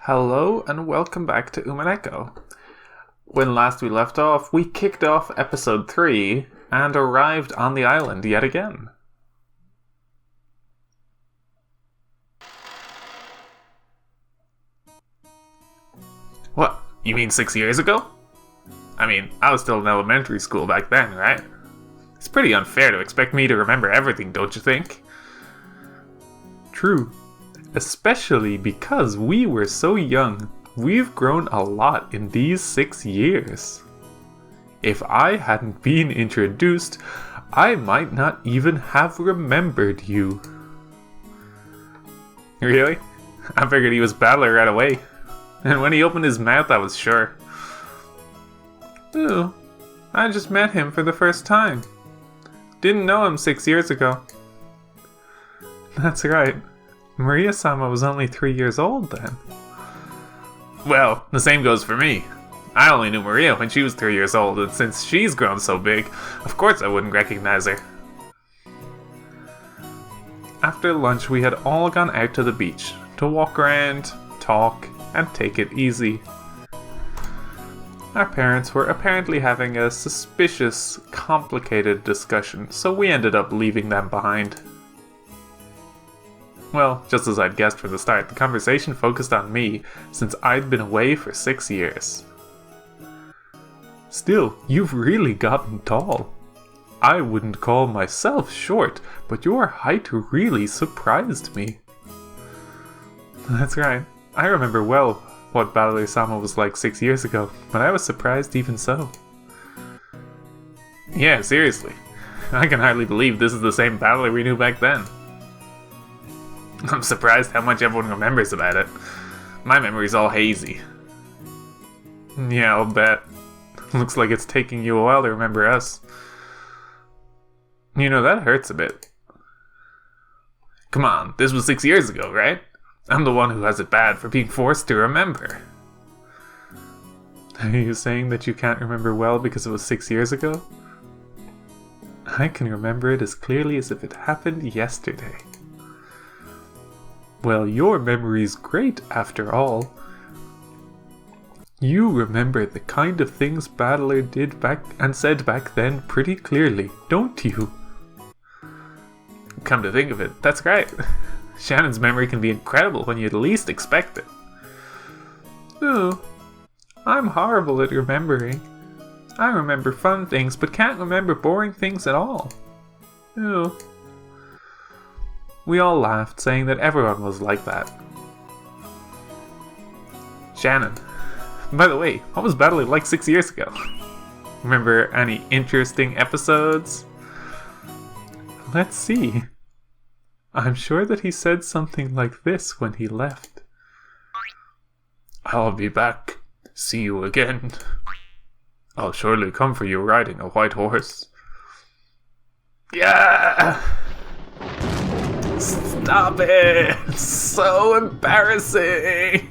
Hello and welcome back to Umineko. When last we left off, we kicked off episode 3 and arrived on the island yet again. What? You mean 6 years ago? I mean, I was still in elementary school back then, right? It's pretty unfair to expect me to remember everything, don't you think? True. Especially because we were so young. We've grown a lot in these 6 years. If I hadn't been introduced, I might not even have remembered you. Really? I figured he was Battler right away. And when he opened his mouth, I was sure. Ooh, I just met him for the first time. Didn't know him 6 years ago. That's right. Maria-sama was only 3 years old then. Well, the same goes for me. I only knew Maria when she was 3 years old, and since she's grown so big, of course I wouldn't recognize her. After lunch, we had all gone out to the beach to walk around, talk, and take it easy. Our parents were apparently having a suspicious, complicated discussion, so we ended up leaving them behind. Well, just as I'd guessed from the start, the conversation focused on me, since I'd been away for 6 years. Still, you've really gotten tall. I wouldn't call myself short, but your height really surprised me. That's right. I remember well what Battler-sama was like 6 years ago, but I was surprised even so. Yeah, seriously. I can hardly believe this is the same Battler we knew back then. I'm surprised how much everyone remembers about it. My memory's all hazy. Yeah, I'll bet. Looks like it's taking you a while to remember us. You know, that hurts a bit. Come on, this was 6 years ago, right? I'm the one who has it bad for being forced to remember. Are you saying that you can't remember well because it was 6 years ago? I can remember it as clearly as if it happened yesterday. Well, your memory's great, after all. You remember the kind of things Battler did back and said back then pretty clearly, don't you? Come to think of it, that's right. Shannon's memory can be incredible when you'd least expect it. Ooh, I'm horrible at remembering. I remember fun things, but can't remember boring things at all. Ooh. We all laughed, saying that everyone was like that. Shannon. By the way, what was Battler like 6 years ago? Remember any interesting episodes? Let's see. I'm sure that he said something like this when he left. I'll be back. See you again. I'll surely come for you riding a white horse. Yeah! Stop it! It's so embarrassing!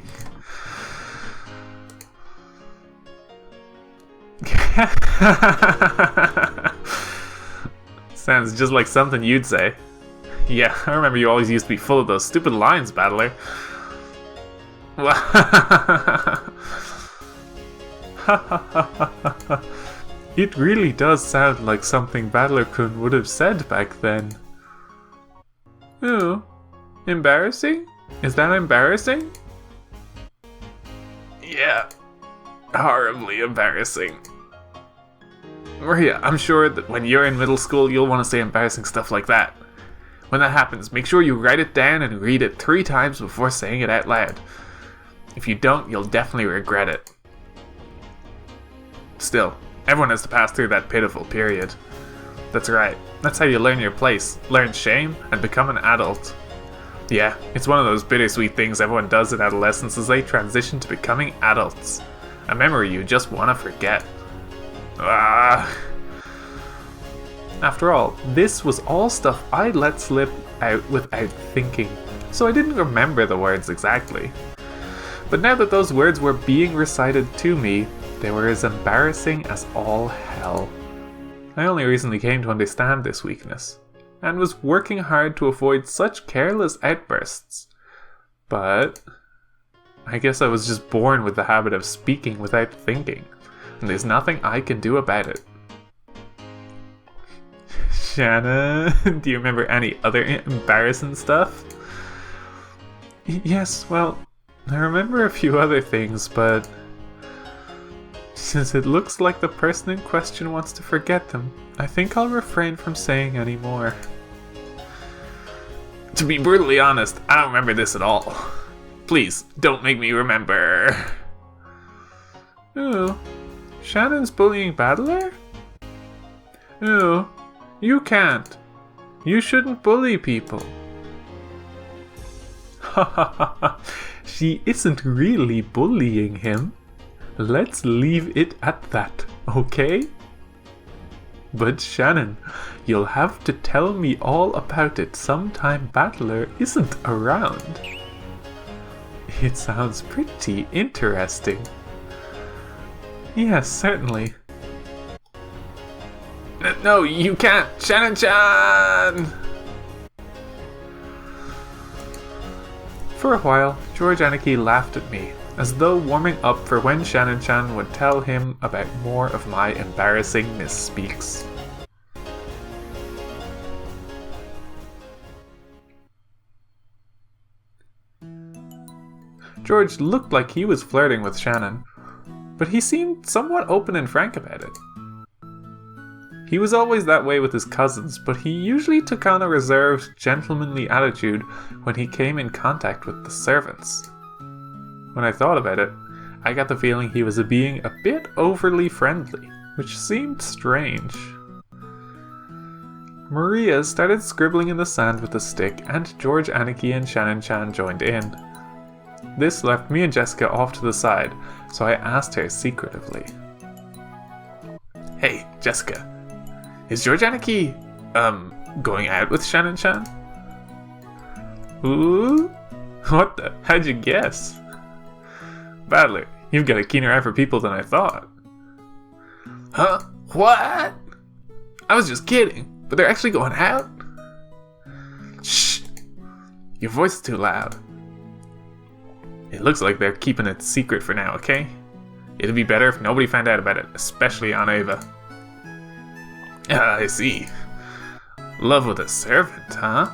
Sounds just like something you'd say. Yeah, I remember you always used to be full of those stupid lines, Battler. It really does sound like something Battler-kun would have said back then. Ooh, embarrassing? Is that embarrassing? Yeah, horribly embarrassing. Maria, I'm sure that when you're in middle school, you'll want to say embarrassing stuff like that. When that happens, make sure you write it down and read it 3 times before saying it out loud. If you don't, you'll definitely regret it. Still, everyone has to pass through that pitiful period. That's right. That's how you learn your place, learn shame, and become an adult. Yeah, it's one of those bittersweet things everyone does in adolescence as they transition to becoming adults. A memory you just want to forget. After all, this was all stuff I let slip out without thinking, so I didn't remember the words exactly. But now that those words were being recited to me, they were as embarrassing as all hell. I only recently came to understand this weakness, and was working hard to avoid such careless outbursts. But I guess I was just born with the habit of speaking without thinking, and there's nothing I can do about it. Shannon, do you remember any other embarrassing stuff? Yes, well, I remember a few other things, but since it looks like the person in question wants to forget them, I think I'll refrain from saying any more. To be brutally honest, I don't remember this at all. Please, don't make me remember. Ooh, Shannon's bullying Battler? Ooh, you can't. You shouldn't bully people. Ha ha ha ha. She isn't really bullying him. Let's leave it at that, okay? But Shannon, you'll have to tell me all about it sometime Battler isn't around. It sounds pretty interesting. Yes, certainly. No, you can't! Shannon-chan! For a while, George Aniki laughed at me, as though warming up for when Shannon-chan would tell him about more of my embarrassing misspeaks. George looked like he was flirting with Shannon, but he seemed somewhat open and frank about it. He was always that way with his cousins, but he usually took on a reserved, gentlemanly attitude when he came in contact with the servants. When I thought about it, I got the feeling he was being a bit overly friendly, which seemed strange. Maria started scribbling in the sand with a stick, and George Aniki and Shannon-chan joined in. This left me and Jessica off to the side, so I asked her secretively. Hey, Jessica, is George Aniki, going out with Shannon-chan? Ooh? What the? How'd you guess? Battler, you've got a keener eye for people than I thought. Huh? What? I was just kidding, but they're actually going out? Shh! Your voice is too loud. It looks like they're keeping it secret for now, okay? It'd be better if nobody found out about it, especially Aunt Ava. I see. Love with a servant, huh?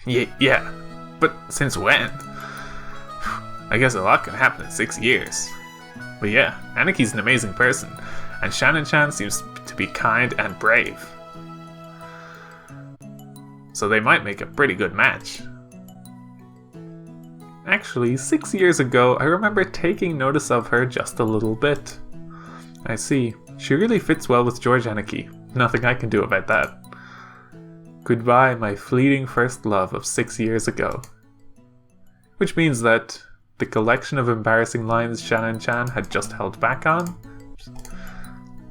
Yeah, but since when? I guess a lot can happen in 6 years. But yeah, Aniki's an amazing person, and Shannon-chan seems to be kind and brave. So they might make a pretty good match. Actually, 6 years ago, I remember taking notice of her just a little bit. I see. She really fits well with George Aniki. Nothing I can do about that. Goodbye, my fleeting first love of 6 years ago. Which means that the collection of embarrassing lines Shannon-chan had just held back on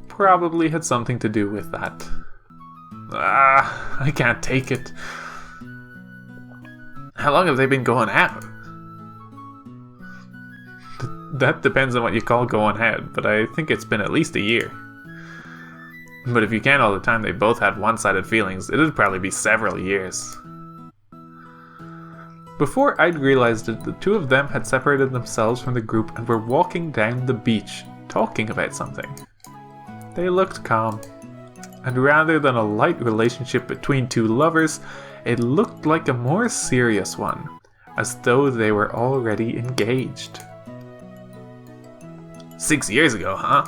probably had something to do with that. I can't take it. How long have they been going out? That depends on what you call going out, but I think it's been at least a year. But if you count all the time they both had one-sided feelings, it'd probably be several years. Before I'd realized it, the two of them had separated themselves from the group and were walking down the beach, talking about something. They looked calm, and rather than a light relationship between two lovers, it looked like a more serious one, as though they were already engaged. 6 years ago, huh?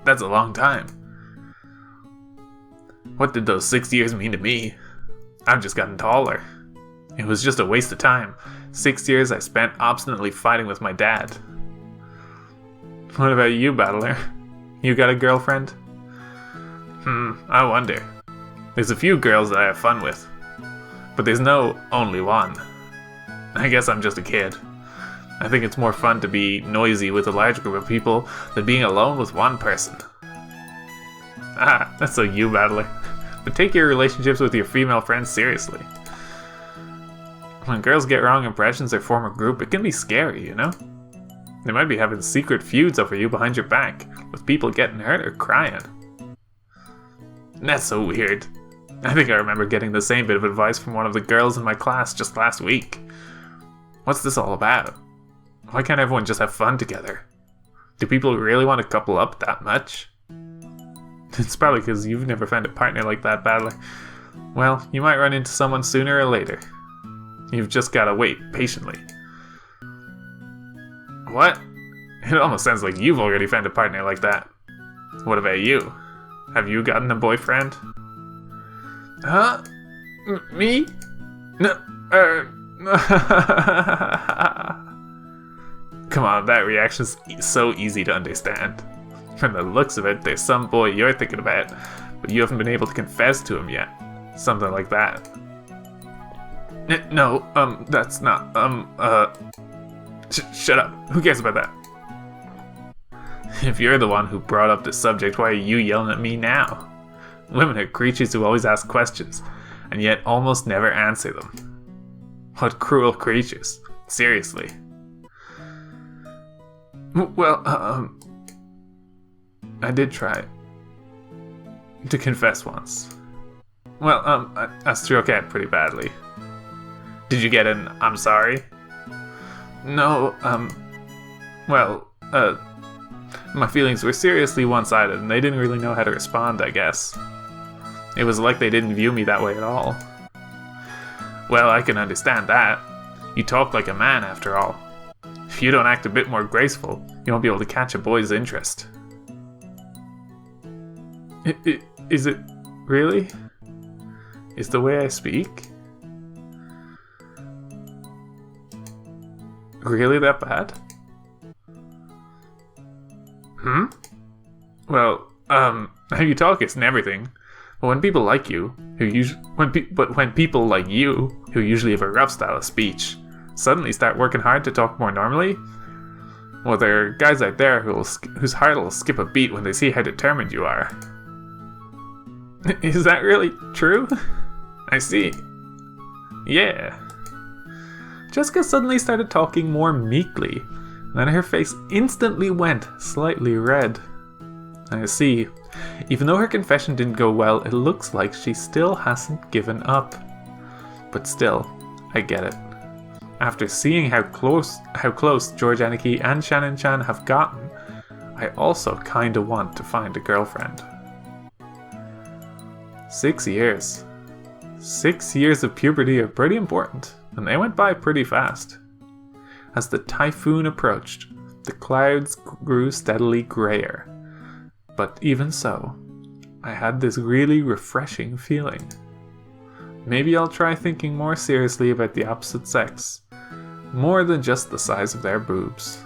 That's a long time. What did those 6 years mean to me? I've just gotten taller. It was just a waste of time. 6 years I spent obstinately fighting with my dad. What about you, Battler? You got a girlfriend? I wonder. There's a few girls that I have fun with, but there's no only one. I guess I'm just a kid. I think it's more fun to be noisy with a large group of people than being alone with one person. That's so you, Battler. But take your relationships with your female friends seriously. When girls get wrong impressions or form a group, it can be scary, you know? They might be having secret feuds over you behind your back, with people getting hurt or crying. That's so weird. I think I remember getting the same bit of advice from one of the girls in my class just last week. What's this all about? Why can't everyone just have fun together? Do people really want to couple up that much? It's probably because you've never found a partner like that, Battler. Well, you might run into someone sooner or later. You've just gotta wait patiently. What? It almost sounds like you've already found a partner like that. What about you? Have you gotten a boyfriend? Huh? Me? No, Come on, that reaction's so easy to understand. From the looks of it, there's some boy you're thinking about, but you haven't been able to confess to him yet. Something like that. No, that's not, shut up. Who cares about that? If you're the one who brought up the subject, why are you yelling at me now? Women are creatures who always ask questions, and yet almost never answer them. What cruel creatures. Seriously. Well, I did try to confess once. Well, I struck out pretty badly. Did you get an I'm sorry? No, well, my feelings were seriously one-sided, and they didn't really know how to respond, I guess. It was like they didn't view me that way at all. Well, I can understand that. You talk like a man, after all. If you don't act a bit more graceful, you won't be able to catch a boy's interest. Is it really? Is the way I speak really that bad? Well, how you talk isn't everything. But when people like you, when people like you, who usually have a rough style of speech, suddenly start working hard to talk more normally, well, there are guys out there whose heart will skip a beat when they see how determined you are. Is that really true? I see. Yeah. Jessica suddenly started talking more meekly, and then her face instantly went slightly red. I see. Even though her confession didn't go well, it looks like she still hasn't given up. But still, I get it. After seeing how close George Aniki and Shannon-chan have gotten, I also kinda want to find a girlfriend. 6 years. 6 years of puberty are pretty important, and they went by pretty fast. As the typhoon approached, the clouds grew steadily grayer. But even so, I had this really refreshing feeling. Maybe I'll try thinking more seriously about the opposite sex, more than just the size of their boobs.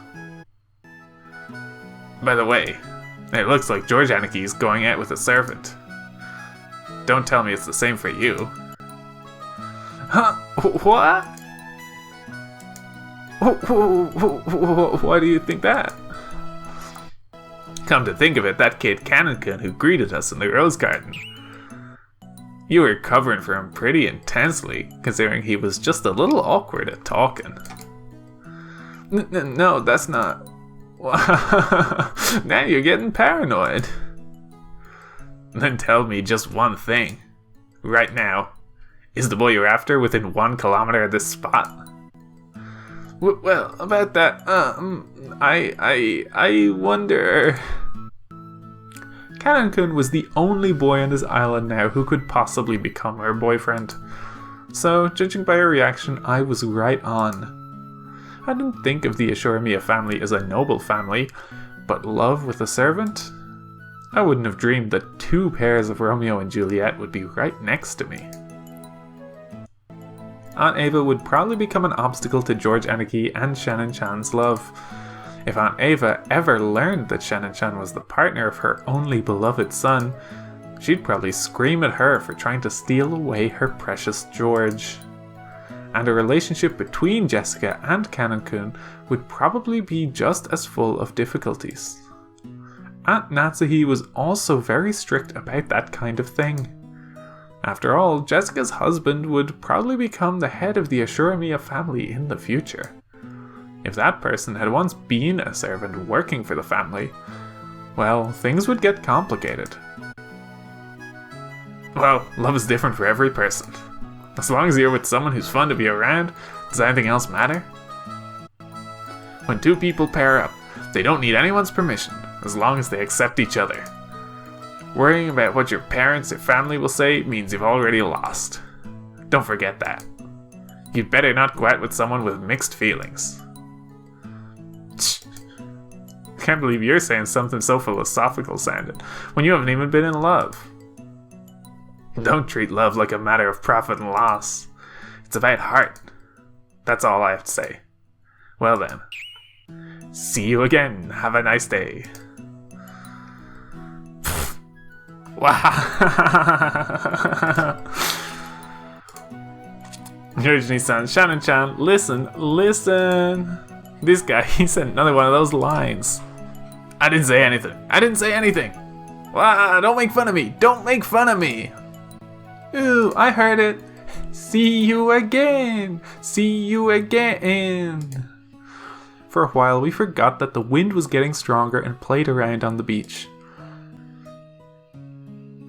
By the way, it looks like George Aniki's going out with a servant. Don't tell me it's the same for you. Huh? What? Why do you think that? Come to think of it, that kid Canon-kun who greeted us in the rose garden. You were covering for him pretty intensely, considering he was just a little awkward at talking. No, that's not... Now you're getting paranoid. Then tell me just one thing. Right now, is the boy you're after within 1 kilometer of this spot? Well, about that, I wonder... Canon-kun was the only boy on this island now who could possibly become her boyfriend. So, judging by her reaction, I was right on. I didn't think of the Ashuramiya family as a noble family, but love with a servant? I wouldn't have dreamed that 2 pairs of Romeo and Juliet would be right next to me. Aunt Ava would probably become an obstacle to George Aniki and Shannon-chan's love. If Aunt Ava ever learned that Shannon-chan was the partner of her only beloved son, she'd probably scream at her for trying to steal away her precious George. And a relationship between Jessica and Canon-kun would probably be just as full of difficulties. Aunt Natsuhi was also very strict about that kind of thing. After all, Jessica's husband would probably become the head of the Ashuramiya family in the future. If that person had once been a servant working for the family, well, things would get complicated. Well, love is different for every person. As long as you're with someone who's fun to be around, does anything else matter? When two people pair up, they don't need anyone's permission, as long as they accept each other. Worrying about what your parents or family will say means you've already lost. Don't forget that. You'd better not go out with someone with mixed feelings. Can't believe you're saying something so philosophical sounding, when you haven't even been in love. Don't treat love like a matter of profit and loss. It's about heart. That's all I have to say. Well then. See you again. Have a nice day. Wow. Yorjini-san, Shannon-chan, listen. This guy, he said another one of those lines. I didn't say anything. Wow, don't make fun of me. Ooh, I heard it. See you again. For a while, we forgot that the wind was getting stronger and played around on the beach.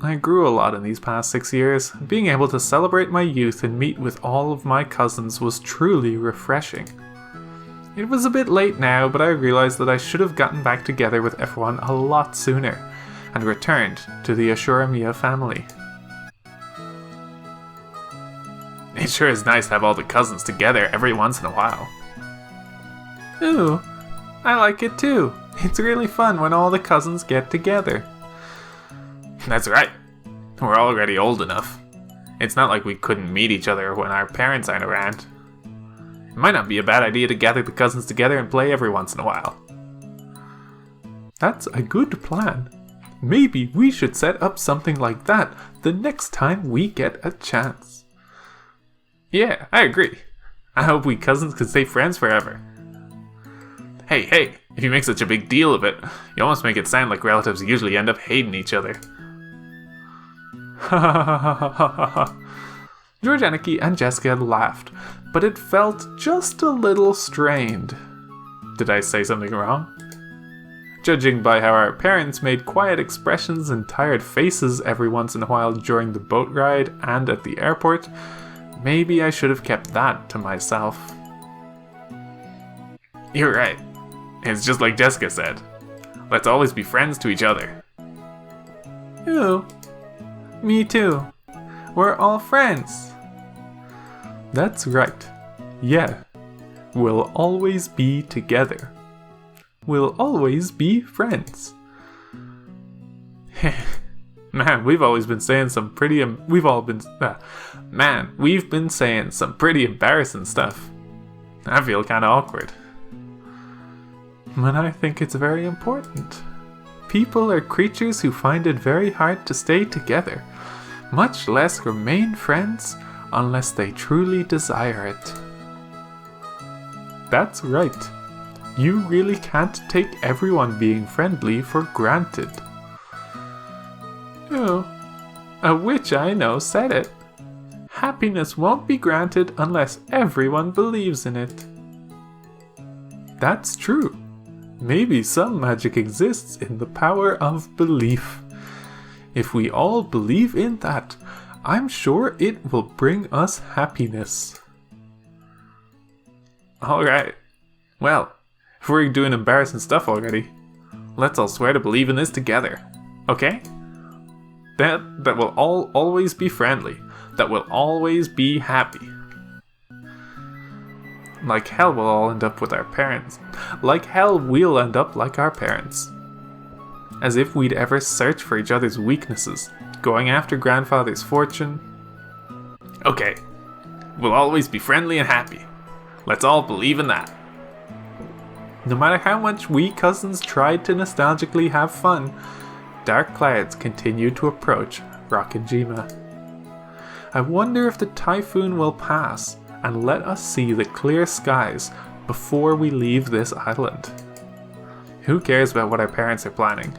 I grew a lot in these past 6 years. Being able to celebrate my youth and meet with all of my cousins was truly refreshing. It was a bit late now, but I realized that I should have gotten back together with everyone a lot sooner, and returned to the Ashuramiya family. It sure is nice to have all the cousins together every once in a while. Ooh, I like it too. It's really fun when all the cousins get together. That's right. We're already old enough. It's not like we couldn't meet each other when our parents aren't around. It might not be a bad idea to gather the cousins together and play every once in a while. That's a good plan. Maybe we should set up something like that the next time we get a chance. Yeah, I agree. I hope we cousins can stay friends forever. Hey, if you make such a big deal of it, you almost make it sound like relatives usually end up hating each other. George, Aniki, and Jessica laughed, but it felt just a little strained. Did I say something wrong? Judging by how our parents made quiet expressions and tired faces every once in a while during the boat ride and at the airport, maybe I should have kept that to myself. You're right. It's just like Jessica said. Let's always be friends to each other. Ooh. Me too. We're all friends. That's right. Yeah. We'll always be together. We'll always be friends. Man, we've been saying some pretty embarrassing stuff. I feel kind of awkward. But I think it's very important. People are creatures who find it very hard to stay together, much less remain friends unless they truly desire it. That's right. You really can't take everyone being friendly for granted. Oh, a witch I know said it. Happiness won't be granted unless everyone believes in it. That's true. Maybe some magic exists in the power of belief. If we all believe in that, I'm sure it will bring us happiness. Alright. Well, if we're doing embarrassing stuff already, let's all swear to believe in this together. Okay? That we'll all always be friendly. That we'll always be happy. Like hell we'll all end up with our parents. Like hell we'll end up like our parents. As if we'd ever search for each other's weaknesses, going after grandfather's fortune. Okay, we'll always be friendly and happy. Let's all believe in that. No matter how much we cousins tried to nostalgically have fun, dark clouds continued to approach Rokkenjima. I wonder if the typhoon will pass and let us see the clear skies before we leave this island. Who cares about what our parents are planning?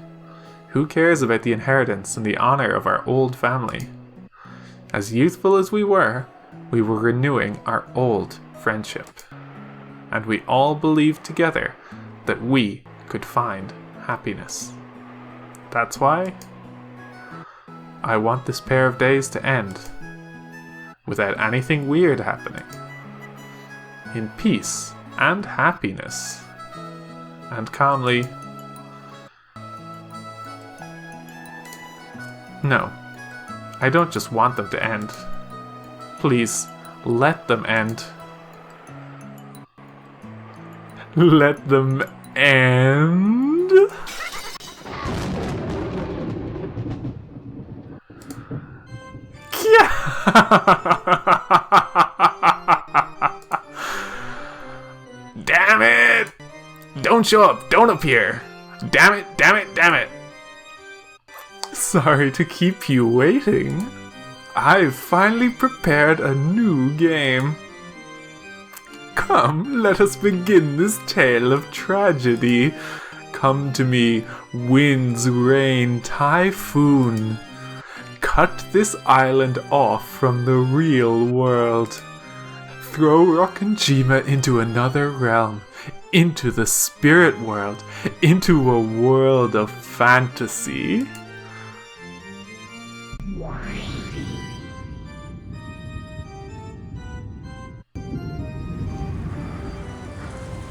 Who cares about the inheritance and the honor of our old family? As youthful as we were renewing our old friendship. And we all believed together that we could find happiness. That's why I want this pair of days to end without anything weird happening. In peace and happiness and calmly, "No, I don't just want them to end. Please, let them end." Let them end? Damn it! Don't show up, don't appear! Damn it, damn it, damn it! Sorry to keep you waiting. I've finally prepared a new game. Come, let us begin this tale of tragedy. Come to me, winds, rain, typhoon. Cut this island off from the real world. Throw Rokkenjima into another realm, into the spirit world, into a world of fantasy.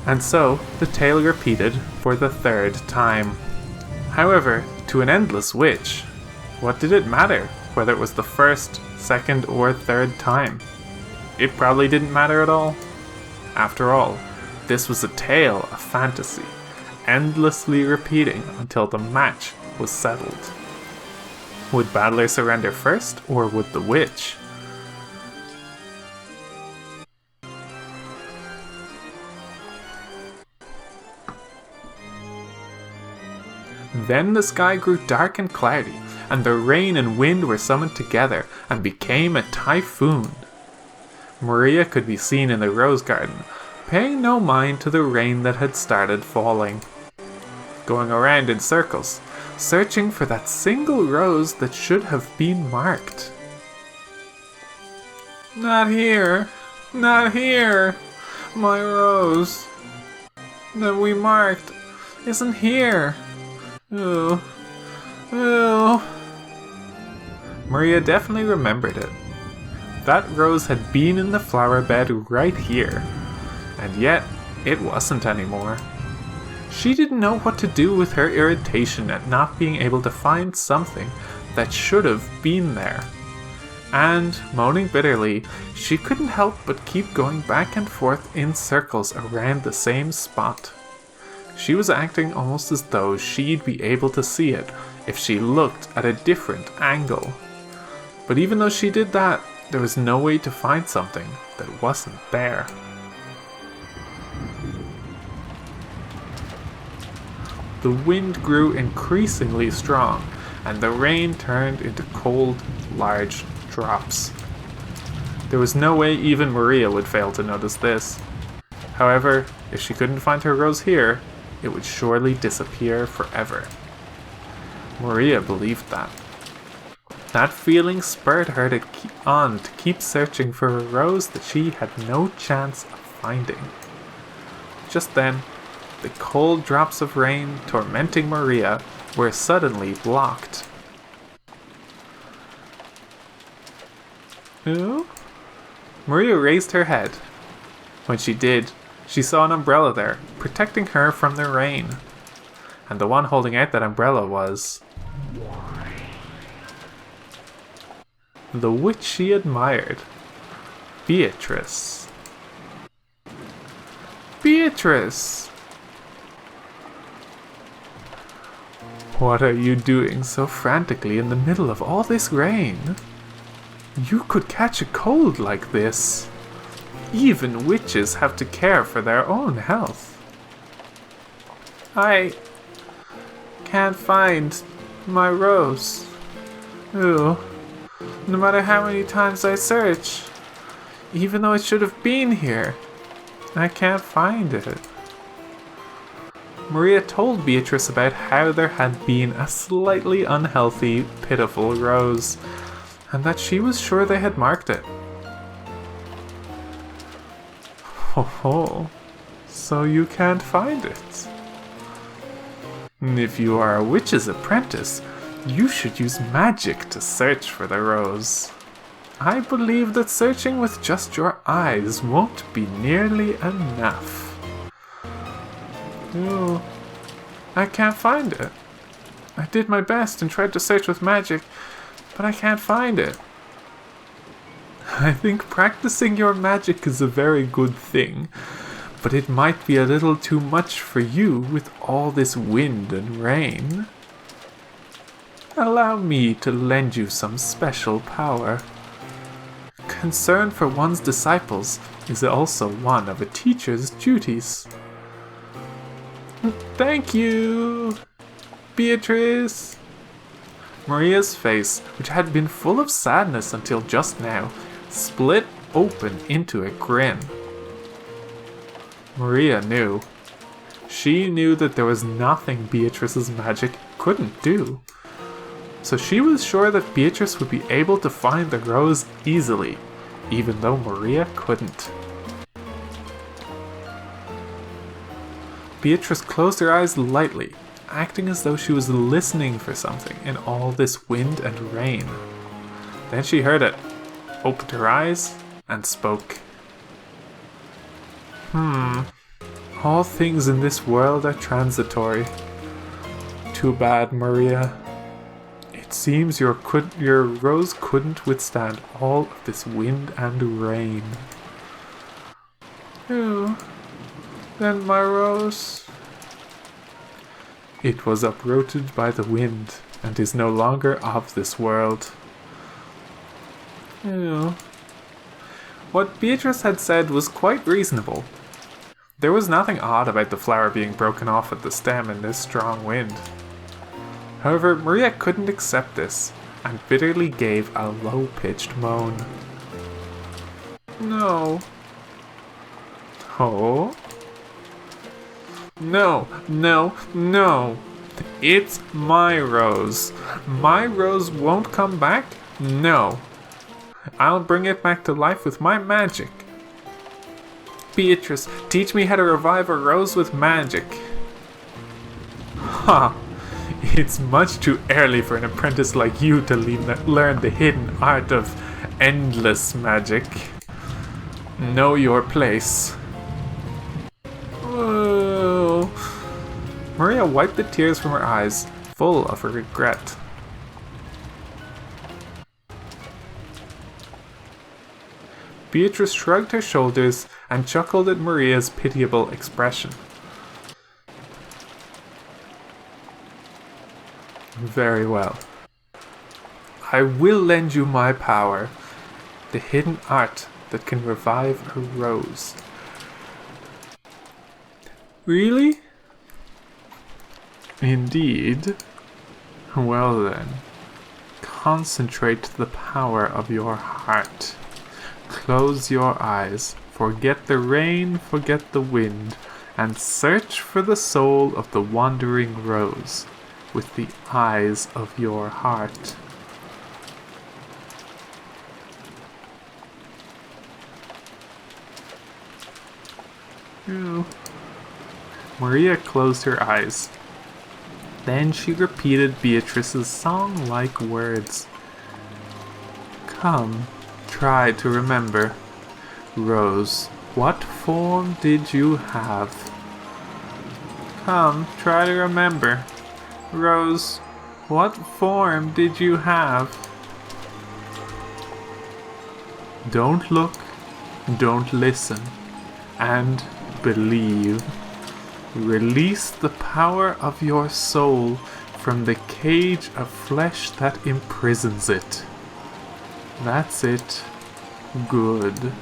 And so, the tale repeated for the third time. However, to an endless witch, what did it matter whether it was the first, second, or third time? It probably didn't matter at all. After all, this was a tale of fantasy, endlessly repeating until the match was settled. Would Battler surrender first, or would the witch? Then the sky grew dark and cloudy, and the rain and wind were summoned together and became a typhoon. Maria could be seen in the rose garden, paying no mind to the rain that had started falling, going around in circles, searching for that single rose that should have been marked. Not here, not here, my rose that we marked isn't here. Ooh. Ooh. Maria definitely remembered it. That rose had been in the flower bed right here, and yet it wasn't anymore. She didn't know what to do with her irritation at not being able to find something that should have been there. And, moaning bitterly, she couldn't help but keep going back and forth in circles around the same spot. She was acting almost as though she'd be able to see it if she looked at a different angle. But even though she did that, there was no way to find something that wasn't there. The wind grew increasingly strong, and the rain turned into cold, large drops. There was no way even Maria would fail to notice this. However, if she couldn't find her rose here, it would surely disappear forever. Maria believed that. That feeling spurred her to keep searching for a rose that she had no chance of finding. Just then, the cold drops of rain tormenting Maria were suddenly blocked. Who? Maria raised her head. When she did, she saw an umbrella there, protecting her from the rain. And the one holding out that umbrella was the witch she admired, Beatrice. Beatrice! What are you doing so frantically in the middle of all this rain? You could catch a cold like this. Even witches have to care for their own health. I can't find my rose. Ooh. No matter how many times I search, even though it should have been here, I can't find it. Maria told Beatrice about how there had been a slightly unhealthy, pitiful rose, and that she was sure they had marked it. Ho ho, so you can't find it. If you are a witch's apprentice, you should use magic to search for the rose. I believe that searching with just your eyes won't be nearly enough. No, I can't find it. I did my best and tried to search with magic, but I can't find it. I think practicing your magic is a very good thing, but it might be a little too much for you with all this wind and rain. Allow me to lend you some special power. Concern for one's disciples is also one of a teacher's duties. Thank you, Beatrice. Maria's face, which had been full of sadness until just now, split open into a grin. Maria knew. She knew that there was nothing Beatrice's magic couldn't do. So she was sure that Beatrice would be able to find the rose easily, even though Maria couldn't. Beatrice closed her eyes lightly, acting as though she was listening for something in all this wind and rain. Then she heard it, opened her eyes, and spoke. All things in this world are transitory. Too bad, Maria. It seems your rose couldn't withstand all of this wind and rain. Oh, then my rose... It was uprooted by the wind and is no longer of this world. Oh. What Beatrice had said was quite reasonable. There was nothing odd about the flower being broken off at the stem in this strong wind. However, Maria couldn't accept this, and bitterly gave a low-pitched moan. No. Oh? No, no, no. It's my rose. My rose won't come back? No. I'll bring it back to life with my magic. Beatrice, teach me how to revive a rose with magic. Ha! It's much too early for an apprentice like you to learn the hidden art of endless magic. Know your place. Whoa. Maria wiped the tears from her eyes, full of her regret. Beatrice shrugged her shoulders and chuckled at Maria's pitiable expression. Very well. I will lend you my power, the hidden art that can revive a rose. Really? Indeed. Well then, concentrate the power of your heart. Close your eyes, forget the rain, forget the wind, and search for the soul of the wandering rose with the eyes of your heart. Oh. Maria closed her eyes. Then she repeated Beatrice's song-like words. Come, try to remember. Rose, what form did you have? Come, try to remember. Rose, what form did you have? Don't look, don't listen, and believe. Release the power of your soul from the cage of flesh that imprisons it. That's it. Good.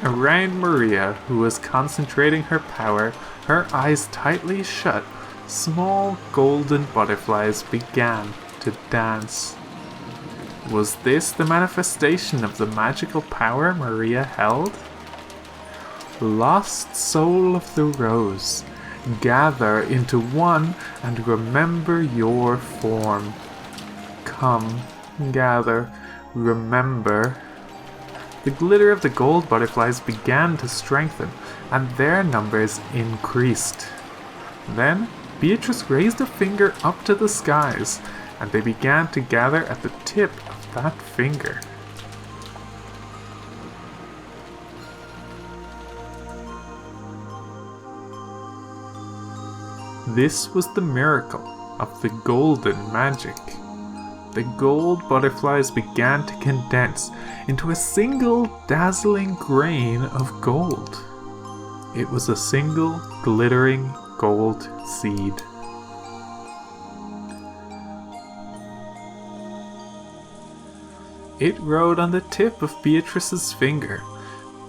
Around Maria, who was concentrating her power, her eyes tightly shut, small golden butterflies began to dance. Was this the manifestation of the magical power Maria held? Lost soul of the rose, gather into one and remember your form. Come, gather, remember. The glitter of the gold butterflies began to strengthen, and their numbers increased. Then, Beatrice raised a finger up to the skies, and they began to gather at the tip of that finger. This was the miracle of the golden magic. The gold butterflies began to condense into a single dazzling grain of gold. It was a single glittering gold seed. It rode on the tip of Beatrice's finger,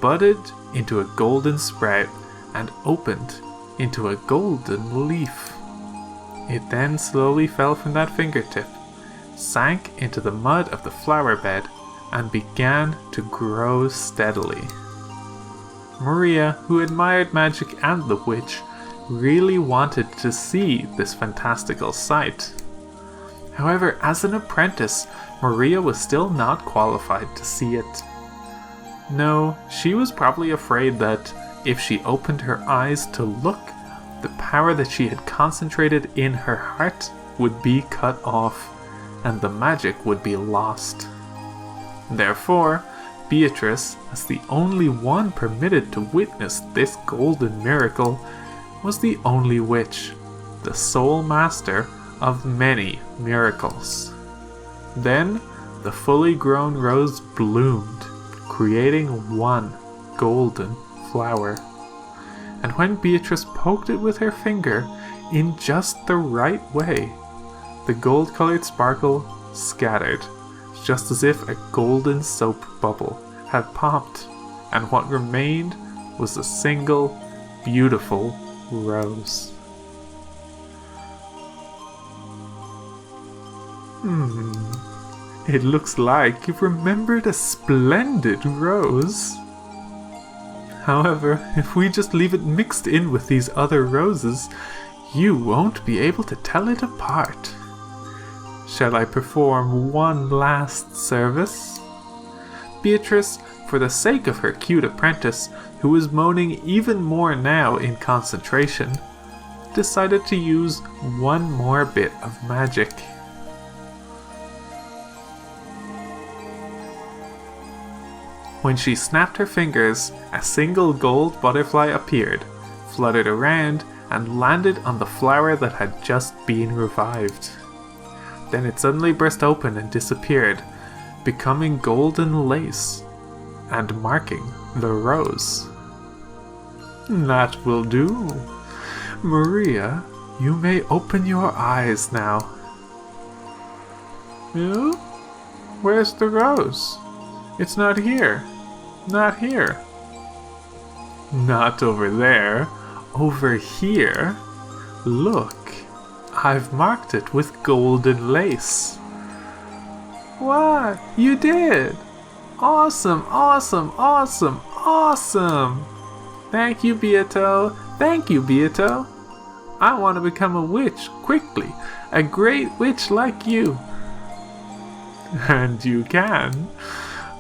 budded into a golden sprout, and opened into a golden leaf. It then slowly fell from that fingertip, sank into the mud of the flower bed, and began to grow steadily. Maria, who admired magic and the witch, really wanted to see this fantastical sight. However, as an apprentice, Maria was still not qualified to see it. No, she was probably afraid that, if she opened her eyes to look, the power that she had concentrated in her heart would be cut off, and the magic would be lost. Therefore, Beatrice, as the only one permitted to witness this golden miracle, was the only witch, the sole master of many miracles. Then, the fully grown rose bloomed, creating one golden flower. And when Beatrice poked it with her finger in just the right way, the gold-colored sparkle scattered, just as if a golden soap bubble had popped, and what remained was a single, beautiful rose. It looks like you've remembered a splendid rose. However, if we just leave it mixed in with these other roses, you won't be able to tell it apart. Shall I perform one last service? Beatrice, for the sake of her cute apprentice, who was moaning even more now in concentration, decided to use one more bit of magic. When she snapped her fingers, a single gold butterfly appeared, fluttered around, and landed on the flower that had just been revived. Then it suddenly burst open and disappeared, becoming golden lace, and marking the rose. That will do. Maria, you may open your eyes now. You? Where's the rose? It's not here. Not here. Not over there. Over here. Look, I've marked it with golden lace. What? You did? Awesome, awesome, awesome, awesome! Thank you, Beato. Thank you, Beato. I want to become a witch, quickly. A great witch like you. And you can.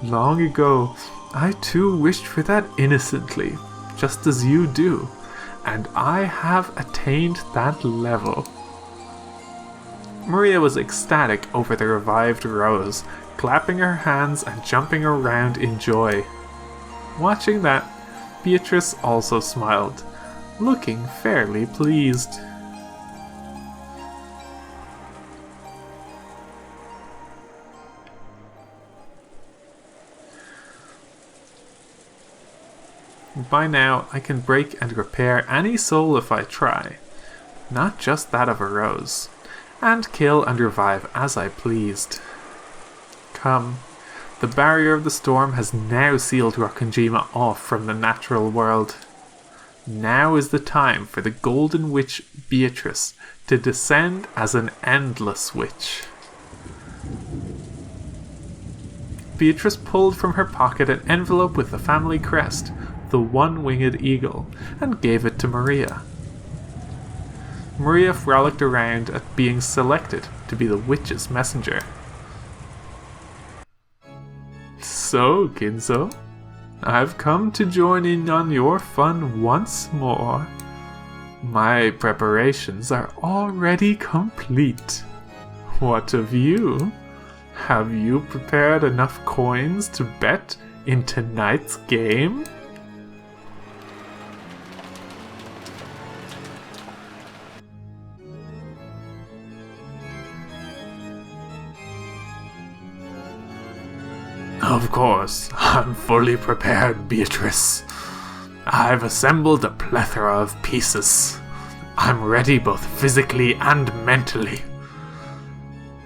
Long ago, I too wished for that innocently, just as you do, and I have attained that level. Maria was ecstatic over the revived rose, clapping her hands and jumping around in joy. Watching that, Beatrice also smiled, looking fairly pleased. By now, I can break and repair any soul if I try, not just that of a rose, and kill and revive as I pleased. Come, the barrier of the storm has now sealed Rokkenjima off from the natural world. Now is the time for the Golden Witch Beatrice to descend as an endless witch. Beatrice pulled from her pocket an envelope with the family crest, the one-winged eagle, and gave it to Maria. Maria frolicked around at being selected to be the witch's messenger. So, Kinzo, I've come to join in on your fun once more. My preparations are already complete. What of you? Have you prepared enough coins to bet in tonight's game? Of course, I'm fully prepared, Beatrice. I've assembled a plethora of pieces. I'm ready both physically and mentally.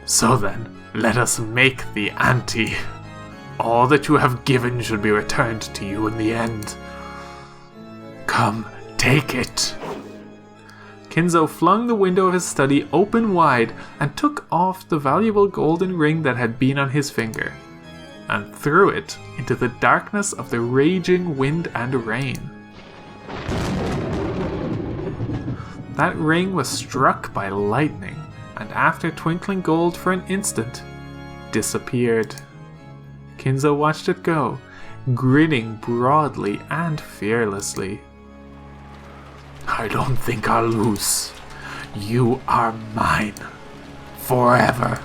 So then, let us make the ante. All that you have given should be returned to you in the end. Come, take it. Kinzo flung the window of his study open wide and took off the valuable golden ring that had been on his finger, and threw it into the darkness of the raging wind and rain. That ring was struck by lightning, and after twinkling gold for an instant, disappeared. Kinzo watched it go, grinning broadly and fearlessly. I don't think I'll lose. You are mine. Forever.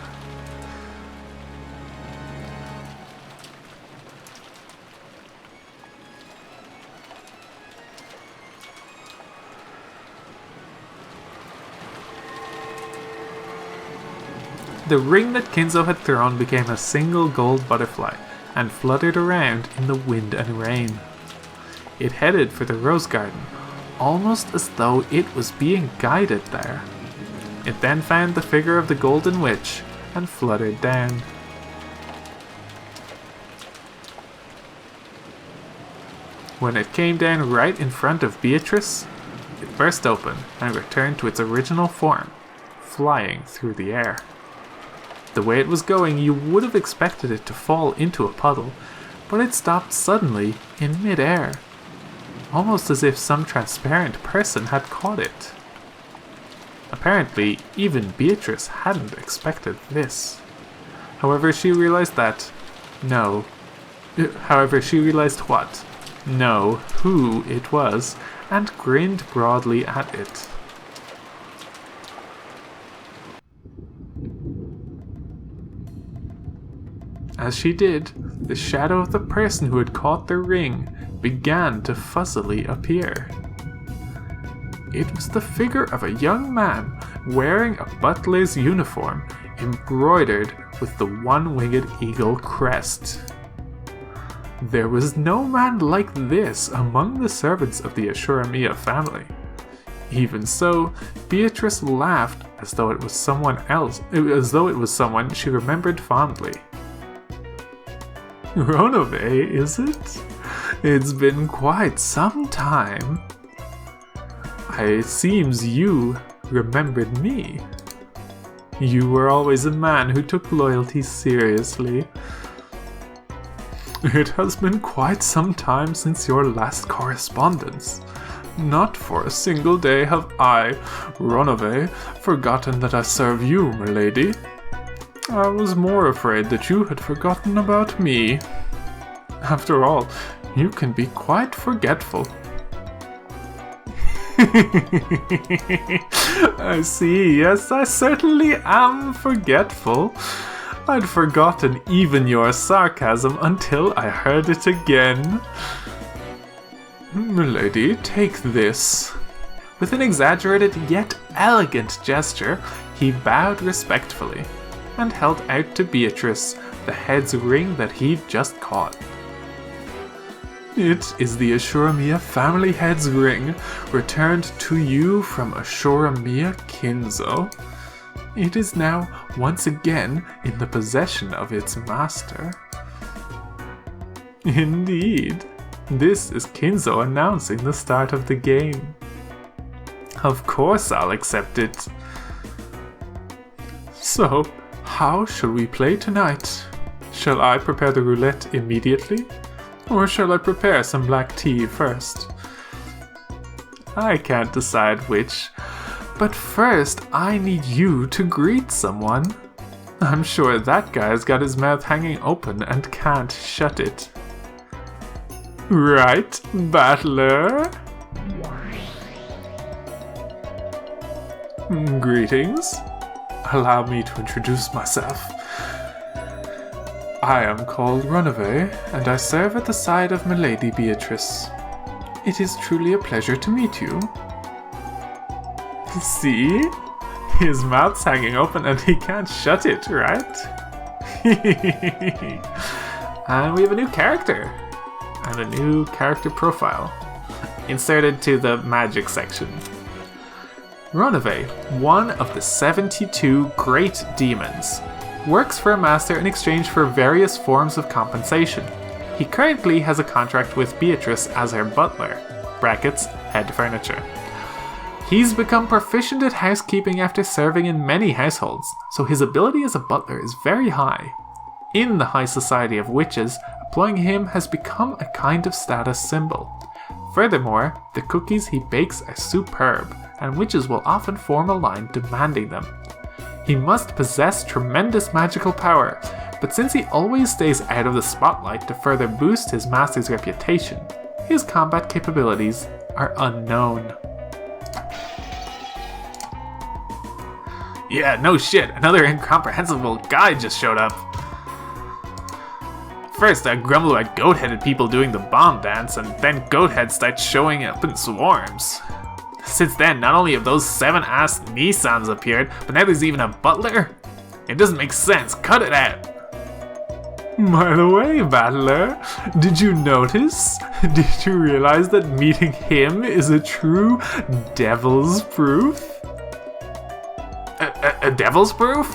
The ring that Kinzo had thrown became a single gold butterfly and fluttered around in the wind and rain. It headed for the rose garden, almost as though it was being guided there. It then found the figure of the golden witch and fluttered down. When it came down right in front of Beatrice, it burst open and returned to its original form, flying through the air. The way it was going, you would have expected it to fall into a puddle, but it stopped suddenly in mid-air, almost as if some transparent person had caught it. Apparently, even Beatrice hadn't expected this. However, she realized what? No, who it was, and grinned broadly at it. As she did, the shadow of the person who had caught the ring began to fuzzily appear. It was the figure of a young man wearing a butler's uniform embroidered with the one-winged eagle crest. There was no man like this among the servants of the Ashuramiya family. Even so, Beatrice laughed as though it was someone she remembered fondly. Ronove, is it? It's been quite some time. It seems you remembered me. You were always a man who took loyalty seriously. It has been quite some time since your last correspondence. Not for a single day have I, Ronove, forgotten that I serve you, milady. I was more afraid that you had forgotten about me. After all, you can be quite forgetful. I see, yes, I certainly am forgetful. I'd forgotten even your sarcasm until I heard it again. Milady, take this. With an exaggerated yet elegant gesture, he bowed respectfully and held out to Beatrice the head's ring that he'd just caught. It is the Ashuramiya family head's ring, returned to you from Ashuramiya Kinzo. It is now once again in the possession of its master. Indeed, this is Kinzo announcing the start of the game. Of course I'll accept it. So, how shall we play tonight? Shall I prepare the roulette immediately? Or shall I prepare some black tea first? I can't decide which, but first I need you to greet someone. I'm sure that guy's got his mouth hanging open and can't shut it. Right, battler? Greetings. Allow me to introduce myself. I am called Ronove, and I serve at the side of Milady Beatrice. It is truly a pleasure to meet you. See? His mouth's hanging open and he can't shut it, right? And we have a new character. And a new character profile. Inserted to the magic section. Ronove, one of the 72 great demons, works for a master in exchange for various forms of compensation. He currently has a contract with Beatrice as her butler, brackets, head furniture. He's become proficient at housekeeping after serving in many households, so his ability as a butler is very high. In the high society of witches, employing him has become a kind of status symbol. Furthermore, the cookies he bakes are superb, and witches will often form a line demanding them. He must possess tremendous magical power, but since he always stays out of the spotlight to further boost his master's reputation, his combat capabilities are unknown. Yeah, no shit, another incomprehensible guy just showed up. First, I grumble at goat-headed people doing the bomb dance, and then goat-heads start showing up in swarms. Since then, not only have those 7-ass Nissans appeared, but now there's even a butler? It doesn't make sense, cut it out! By the way, Battler, did you notice? Did you realize that meeting him is a true devil's proof? A devil's proof?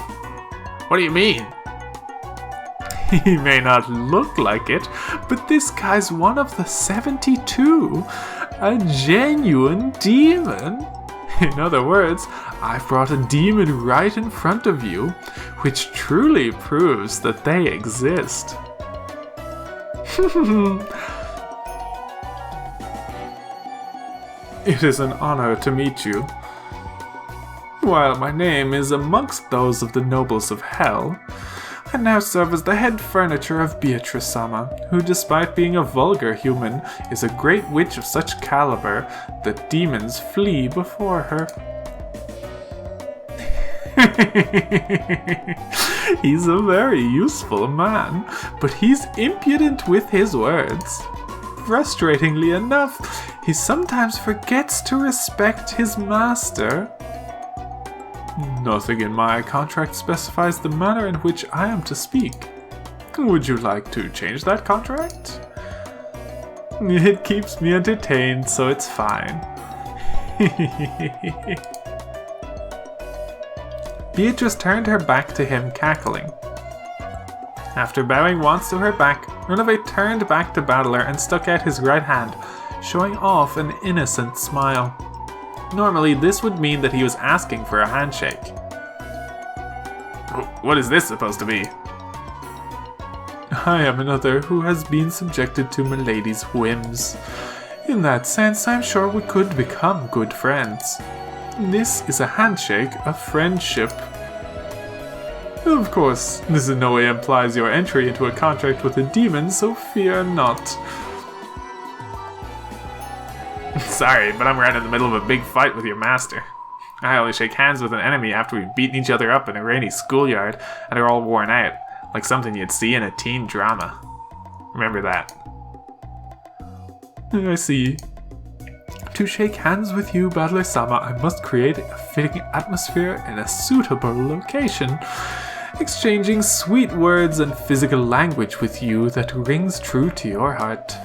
What do you mean? He may not look like it, but this guy's one of the 72. A genuine demon. In other words, I've brought a demon right in front of you, which truly proves that they exist. It is an honor to meet you. While my name is amongst those of the nobles of hell, I now serve as the head furniture of Beatrice-sama, who despite being a vulgar human, is a great witch of such caliber that demons flee before her. He's a very useful man, but he's impudent with his words. Frustratingly enough, he sometimes forgets to respect his master. Nothing in my contract specifies the manner in which I am to speak. Would you like to change that contract? It keeps me entertained, so it's fine. Beatrice turned her back to him, cackling. After bowing once to her back, Ronove turned back to Battler and stuck out his right hand, showing off an innocent smile. Normally, this would mean that he was asking for a handshake. What is this supposed to be? I am another who has been subjected to Milady's whims. In that sense, I'm sure we could become good friends. This is a handshake of friendship. Of course, this in no way implies your entry into a contract with a demon, so fear not. Sorry, but I'm right in the middle of a big fight with your master. I only shake hands with an enemy after we've beaten each other up in a rainy schoolyard and are all worn out, like something you'd see in a teen drama. Remember that. I see. To shake hands with you, Battler-sama, I must create a fitting atmosphere in a suitable location, exchanging sweet words and physical language with you that rings true to your heart.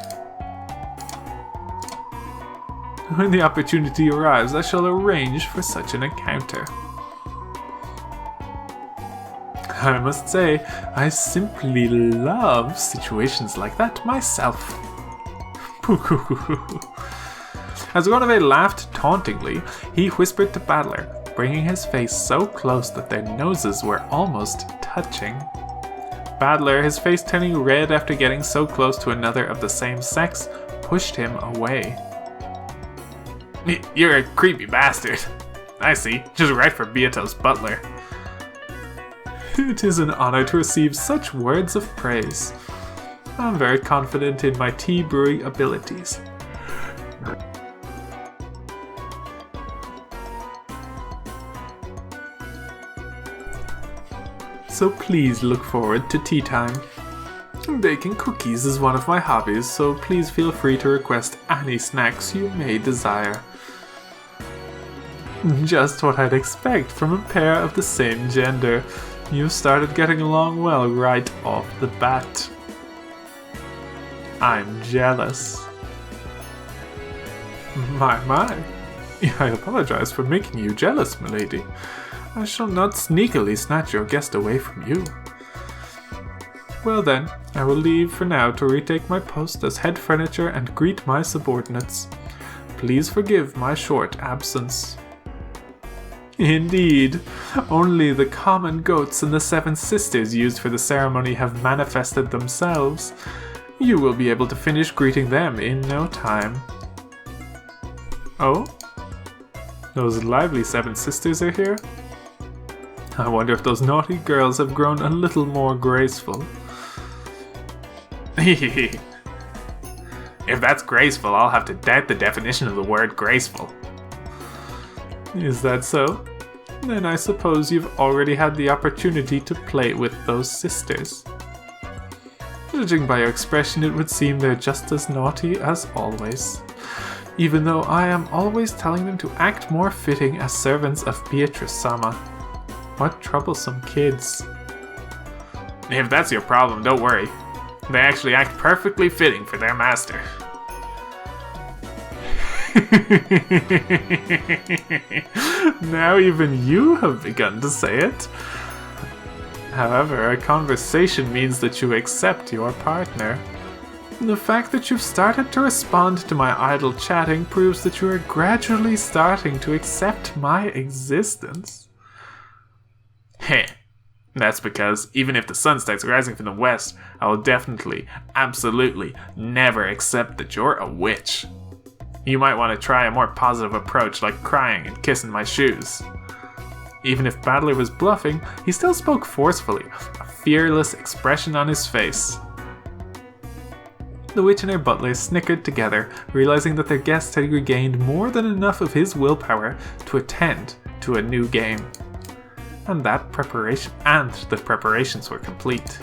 When the opportunity arrives, I shall arrange for such an encounter. I must say, I simply love situations like that myself. As Ronove laughed tauntingly, he whispered to Battler, bringing his face so close that their noses were almost touching. Battler, his face turning red after getting so close to another of the same sex, pushed him away. You're a creepy bastard. I see, just right for Beato's butler. It is an honor to receive such words of praise. I'm very confident in my tea brewing abilities. So please look forward to tea time. Baking cookies is one of my hobbies, so please feel free to request any snacks you may desire. Just what I'd expect from a pair of the same gender. You've started getting along well right off the bat. I'm jealous. My. I apologize for making you jealous, milady. I shall not sneakily snatch your guest away from you. Well then, I will leave for now to retake my post as head furniture and greet my subordinates. Please forgive my short absence. Indeed, only the common goats and the 7 sisters used for the ceremony have manifested themselves. You will be able to finish greeting them in no time. Oh? Those lively 7 sisters are here? I wonder if those naughty girls have grown a little more graceful. If that's graceful, I'll have to doubt the definition of the word graceful. Is that so? Then I suppose you've already had the opportunity to play with those sisters. Judging by your expression, it would seem they're just as naughty as always. Even though I am always telling them to act more fitting as servants of Beatrice-sama. What troublesome kids. If that's your problem, don't worry. They actually act perfectly fitting for their master. Now even you have begun to say it. However, a conversation means that you accept your partner. The fact that you've started to respond to my idle chatting proves that you are gradually starting to accept my existence. Heh. That's because, even if the sun starts rising from the west, I will definitely, absolutely, never accept that you're a witch. You might want to try a more positive approach, like crying and kissing my shoes. Even if Battler was bluffing, he still spoke forcefully, a fearless expression on his face. The witch and her butler snickered together, realizing that their guest had regained more than enough of his willpower to attend to a new game. And the preparations were complete.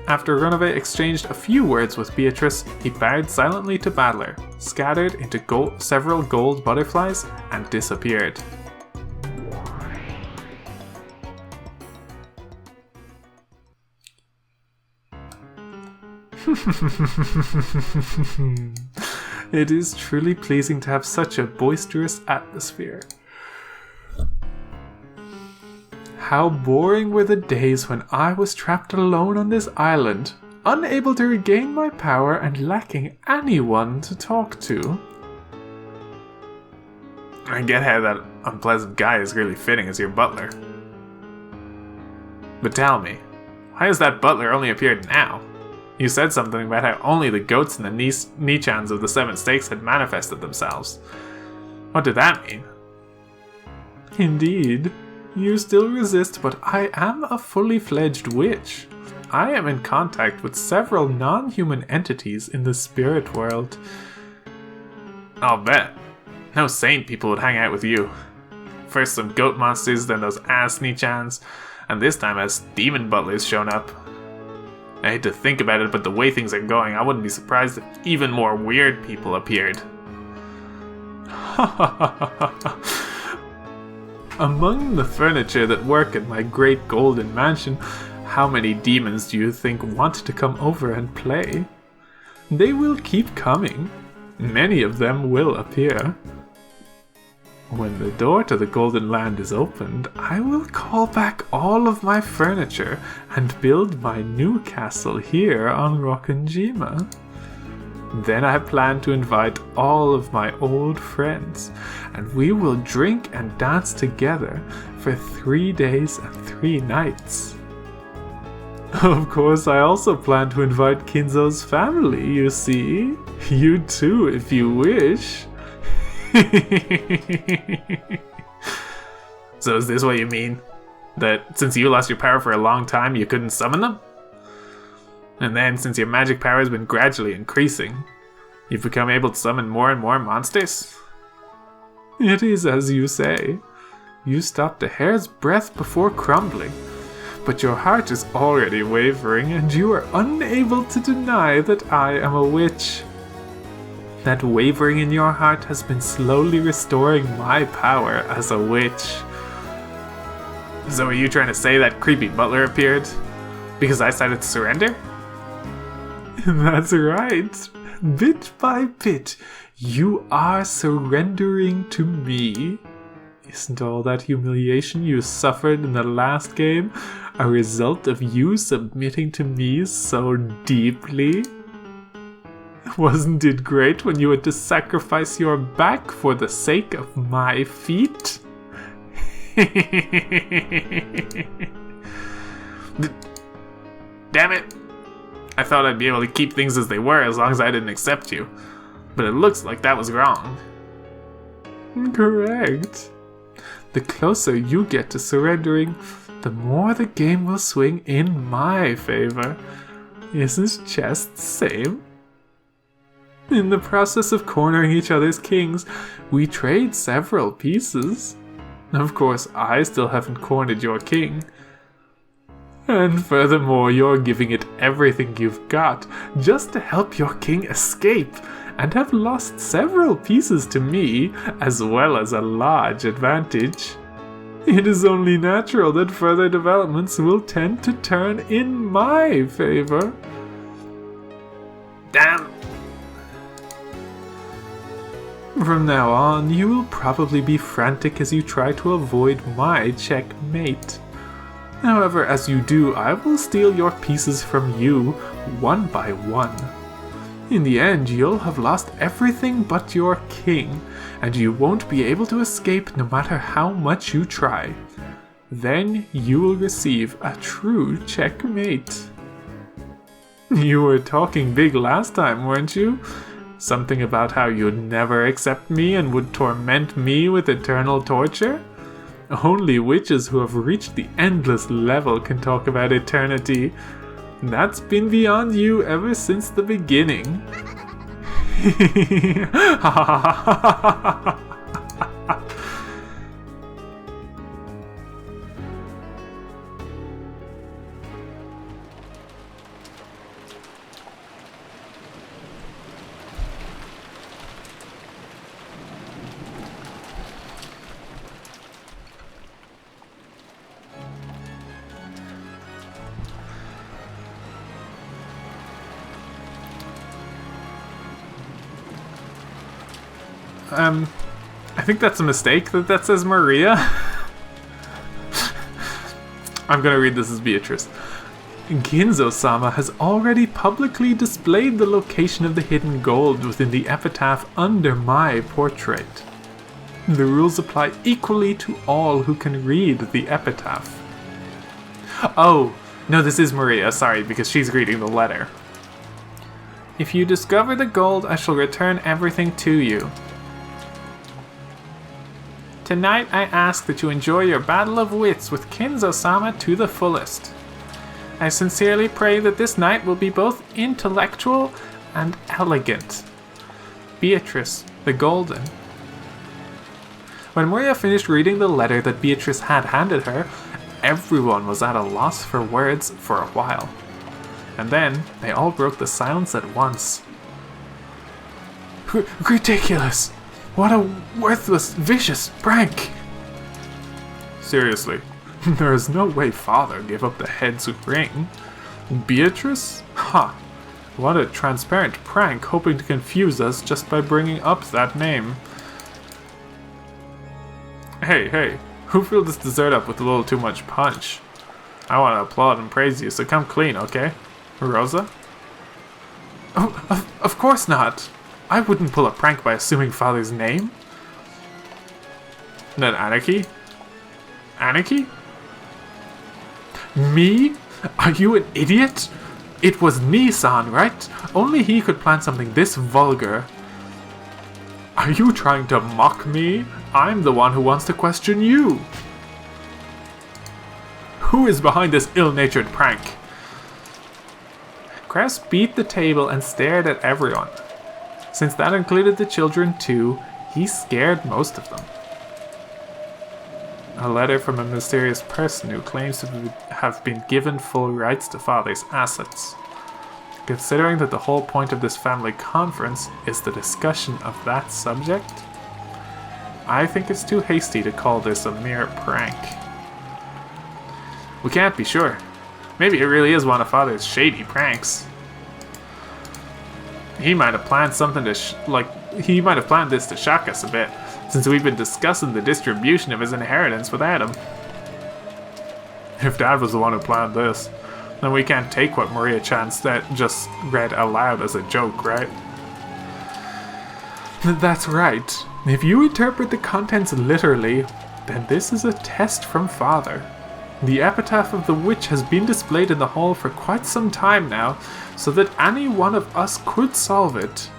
After Runaway exchanged a few words with Beatrice, he bowed silently to Battler, scattered into several gold butterflies, and disappeared. It is truly pleasing to have such a boisterous atmosphere. How boring were the days when I was trapped alone on this island, unable to regain my power and lacking anyone to talk to. I get how that unpleasant guy is really fitting as your butler. But tell me, why has that butler only appeared now? You said something about how only the goats and the Nichans of the 7 stakes had manifested themselves. What did that mean? Indeed. You still resist, but I am a fully fledged witch. I am in contact with several non-human entities in the spirit world. I'll bet. No sane people would hang out with you. First some goat monsters, then those ass Nichans, and this time as demon butlers shown up. I hate to think about it, but the way things are going, I wouldn't be surprised if even more weird people appeared. Among the furniture that work in my great golden mansion, how many demons do you think want to come over and play? They will keep coming. Many of them will appear. When the door to the Golden Land is opened, I will call back all of my furniture and build my new castle here on Rokkenjima. Then I plan to invite all of my old friends, and we will drink and dance together for 3 days and 3 nights. Of course, I also plan to invite Kinzo's family, you see. You too, if you wish. So is this what you mean? That since you lost your power for a long time, you couldn't summon them? And then, since your magic power has been gradually increasing, you've become able to summon more and more monsters? It is as you say. You stopped a hair's breadth before crumbling, but your heart is already wavering, and you are unable to deny that I am a witch. That wavering in your heart has been slowly restoring my power as a witch. So are you trying to say that creepy butler appeared because I decided to surrender? That's right. Bit by bit, you are surrendering to me. Isn't all that humiliation you suffered in the last game a result of you submitting to me so deeply? Wasn't it great when you had to sacrifice your back for the sake of my feet? Damn it! I thought I'd be able to keep things as they were as long as I didn't accept you. But it looks like that was wrong. Correct. The closer you get to surrendering, the more the game will swing in my favor. Isn't chess the same? In the process of cornering each other's kings, we trade several pieces. Of course, I still haven't cornered your king. And furthermore, you're giving it everything you've got just to help your king escape, and have lost several pieces to me, as well as a large advantage. It is only natural that further developments will tend to turn in my favor. Damn! From now on, you will probably be frantic as you try to avoid my checkmate. However, as you do, I will steal your pieces from you, one by one. In the end, you'll have lost everything but your king, and you won't be able to escape no matter how much you try. Then you will receive a true checkmate. You were talking big last time, weren't you? Something about how you'd never accept me and would torment me with eternal torture? Only witches who have reached the endless level can talk about eternity. That's been beyond you ever since the beginning. I think that's a mistake that says Maria. I'm gonna read this as Beatrice. Ginzo-sama has already publicly displayed the location of the hidden gold within the epitaph under my portrait. The rules apply equally to all who can read the epitaph. Oh, no, this is Maria, sorry, because she's reading the letter. If you discover the gold, I shall return everything to you. Tonight I ask that you enjoy your battle of wits with Kinzo-sama to the fullest. I sincerely pray that this night will be both intellectual and elegant. Beatrice, the Golden. When Maria finished reading the letter that Beatrice had handed her, everyone was at a loss for words for a while. And then they all broke the silence at once. Ridiculous! What a worthless, vicious prank! Seriously, there is no way Father gave up the head's ring. Beatrice? Ha! What a transparent prank, hoping to confuse us just by bringing up that name. Hey, who filled this dessert up with a little too much punch? I want to applaud and praise you, so come clean, okay? Rosa? Oh, of course not! I wouldn't pull a prank by assuming Father's name. Then Anarchy? Anarchy? Me? Are you an idiot? It was me-san, right? Only he could plan something this vulgar. Are you trying to mock me? I'm the one who wants to question you. Who is behind this ill-natured prank? Kress beat the table and stared at everyone. Since that included the children too, he scared most of them. A letter from a mysterious person who claims to have been given full rights to Father's assets. Considering that the whole point of this family conference is the discussion of that subject, I think it's too hasty to call this a mere prank. We can't be sure. Maybe it really is one of Father's shady pranks. He might have planned something he might have planned this to shock us a bit, since we've been discussing the distribution of his inheritance without him. If Dad was the one who planned this, then we can't take what Maria-chan just read aloud as a joke, right? That's right. If you interpret the contents literally, then this is a test from Father. The epitaph of the witch has been displayed in the hall for quite some time now, so that any one of us could solve it.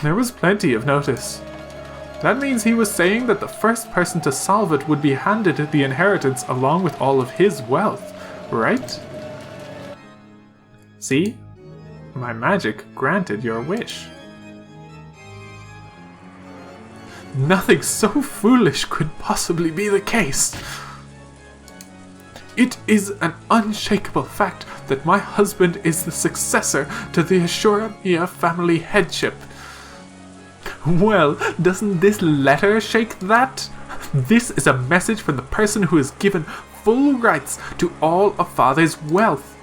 There was plenty of notice. That means he was saying that the first person to solve it would be handed the inheritance along with all of his wealth, right? See? My magic granted your wish. Nothing so foolish could possibly be the case. It is an unshakable fact that my husband is the successor to the Higurashi family headship. Well, doesn't this letter shake that? This is a message from the person who is given full rights to all of Father's wealth.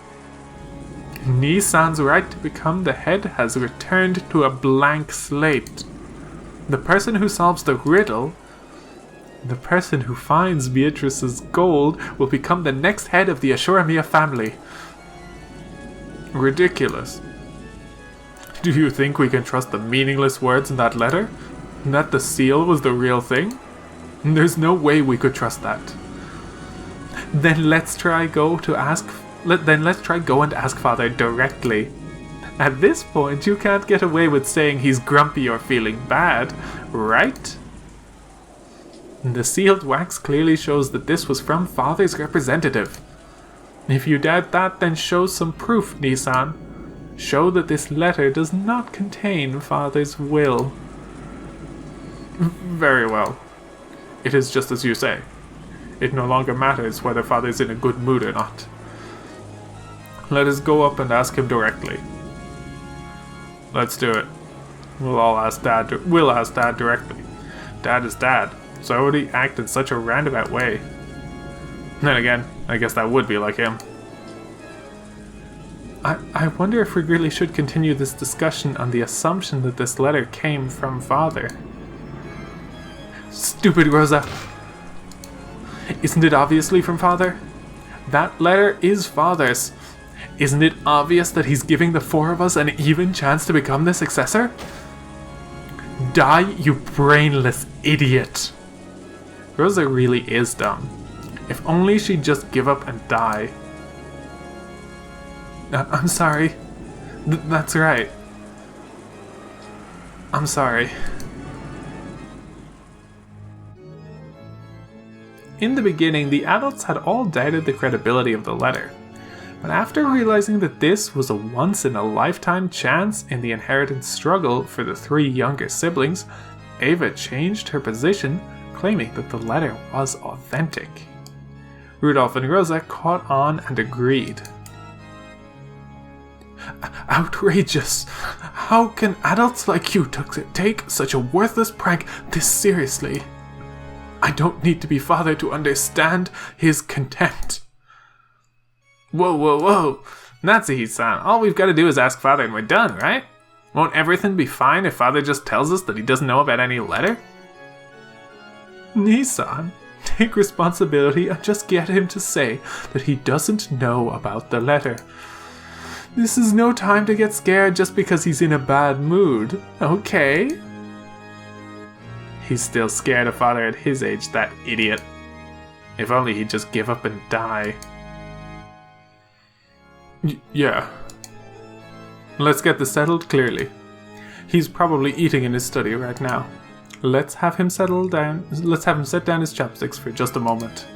Nisan's right to become the head has returned to a blank slate. The person who solves the riddle, the person who finds Beatrice's gold, will become the next head of the Higurashi family. Ridiculous. Do you think we can trust the meaningless words in that letter? That the seal was the real thing? There's no way we could trust that. Then let's try go and ask Father directly. At this point, you can't get away with saying he's grumpy or feeling bad, right? The sealed wax clearly shows that this was from Father's representative. If you doubt that, then show some proof, Nisan. Show that this letter does not contain Father's will. Very well. It is just as you say. It no longer matters whether Father's in a good mood or not. Let us go up and ask him directly. Let's do it. We'll ask Dad directly. Dad is Dad, so why would he act in such a roundabout way? Then again, I guess that would be like him. I wonder if we really should continue this discussion on the assumption that this letter came from Father. Stupid Rosa! Isn't it obviously from Father? That letter is Father's. Isn't it obvious that he's giving the four of us an even chance to become the successor? Die, you brainless idiot! Rosa really is dumb. If only she'd just give up and die. I'm sorry. That's right. I'm sorry. In the beginning, the adults had all doubted the credibility of the letter. But after realizing that this was a once-in-a-lifetime chance in the inheritance struggle for the three younger siblings, Ava changed her position, claiming that the letter was authentic. Rudolph and Rosa caught on and agreed. Outrageous! How can adults like you take such a worthless prank this seriously? I don't need to be Father to understand his contempt. Whoa. Natsuhi-san, all we've got to do is ask Father and we're done, right? Won't everything be fine if Father just tells us that he doesn't know about any letter? Nisan, take responsibility and just get him to say that he doesn't know about the letter. This is no time to get scared just because he's in a bad mood, okay? He's still scared of Father at his age, that idiot. If only he'd just give up and die. Yeah. Let's get this settled clearly. He's probably eating in his study right now. Let's have him settle down. Let's have him set down his chopsticks for just a moment.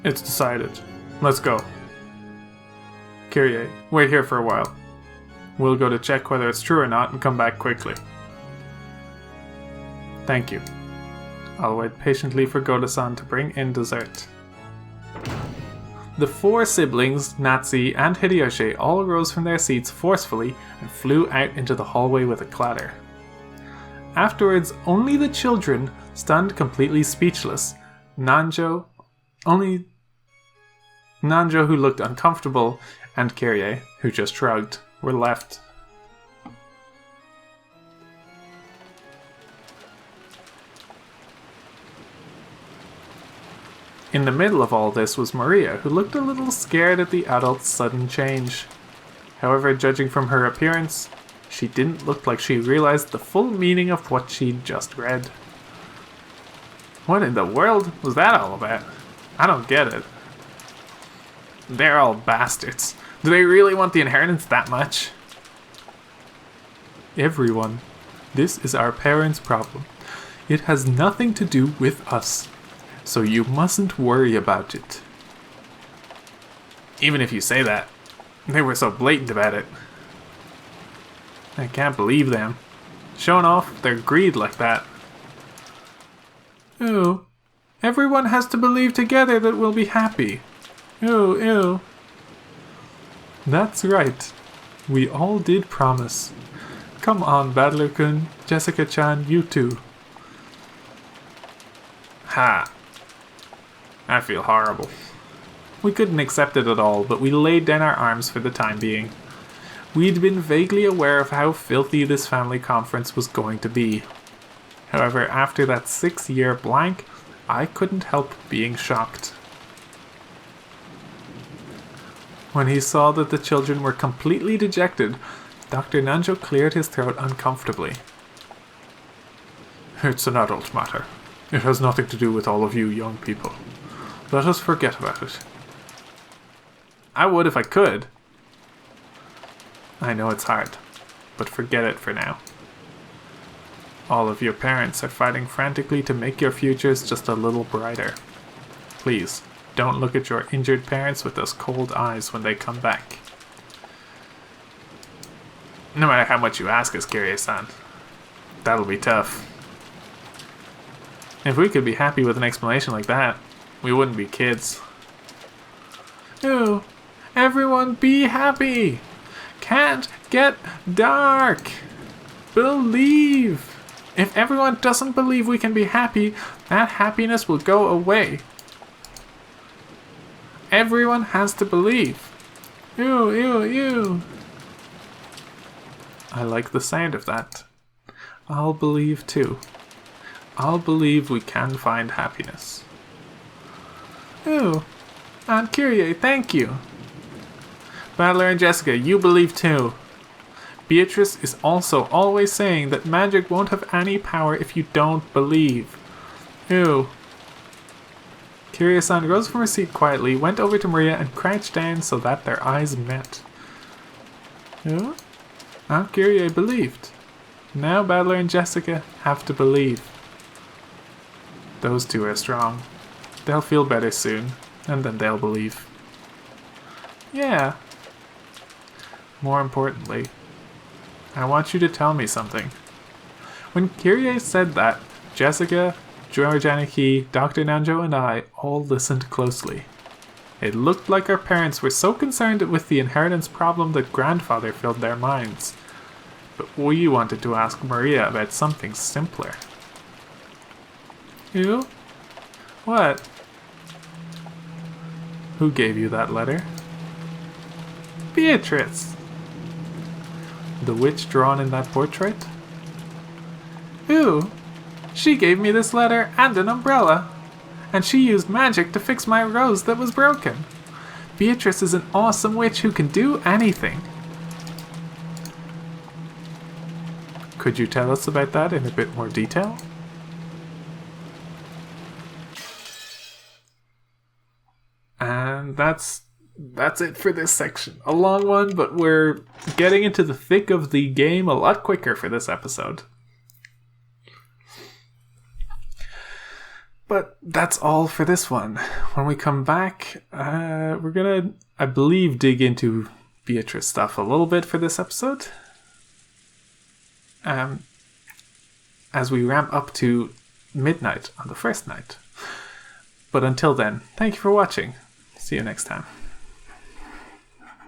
It's decided. Let's go. Kyrie, wait here for a while. We'll go to check whether it's true or not and come back quickly. Thank you. I'll wait patiently for Goda-san to bring in dessert. The four siblings, Natsu and Hideyoshi, all rose from their seats forcefully and flew out into the hallway with a clatter. Afterwards, only the children, stunned completely speechless, Nanjo, who looked uncomfortable, and Kyrie, who just shrugged, were left. In the middle of all this was Maria, who looked a little scared at the adult's sudden change. However, judging from her appearance, she didn't look like she realized the full meaning of what she'd just read. What in the world was that all about? I don't get it. They're all bastards. Do they really want the inheritance that much? Everyone, this is our parents' problem. It has nothing to do with us. So you mustn't worry about it. Even if you say that, they were so blatant about it. I can't believe them. Showing off their greed like that. Ew. Everyone has to believe together that we'll be happy. Ew, ew. That's right. We all did promise. Come on, Battler-kun, Jessica-chan, you too. Ha. I feel horrible. We couldn't accept it at all, but we laid down our arms for the time being. We'd been vaguely aware of how filthy this family conference was going to be. However, after that 6-year blank, I couldn't help being shocked. When he saw that the children were completely dejected, Dr. Nanjo cleared his throat uncomfortably. It's an adult matter. It has nothing to do with all of you young people. Let us forget about it. I would if I could. I know it's hard, but forget it for now. All of your parents are fighting frantically to make your futures just a little brighter. Please, don't look at your injured parents with those cold eyes when they come back. No matter how much you ask us, Kirie-san, that'll be tough. If we could be happy with an explanation like that, we wouldn't be kids. Ooh, everyone be happy! Can't get dark! Believe! If everyone doesn't believe we can be happy, that happiness will go away. Everyone has to believe. Ew, ew, ew. I like the sound of that. I'll believe too. I'll believe we can find happiness. Ooh, Aunt Kyrie, thank you. Battler and Jessica, you believe too. Beatrice is also always saying that magic won't have any power if you don't believe. Ew. Kirie-san rose from her seat quietly, went over to Maria and crouched down so that their eyes met. Ew? Aunt Kyrie believed. Now Battler and Jessica have to believe. Those two are strong. They'll feel better soon, and then they'll believe. Yeah. More importantly, I want you to tell me something. When Kyrie said that, Jessica, Georgianiki, Dr. Nanjo, and I all listened closely. It looked like our parents were so concerned with the inheritance problem that grandfather filled their minds. But we wanted to ask Maria about something simpler. You? What? Who gave you that letter? Beatrice. The witch drawn in that portrait? Who? She gave me this letter and an umbrella. And she used magic to fix my rose that was broken. Beatrice is an awesome witch who can do anything. Could you tell us about that in a bit more detail? And that's it for this section. A long one, but we're getting into the thick of the game a lot quicker for this episode. But that's all for this one. When we come back, we're gonna, I believe, dig into Beatrice stuff a little bit for this episode. As we ramp up to midnight on the first night. But until then, thank you for watching. See you next time.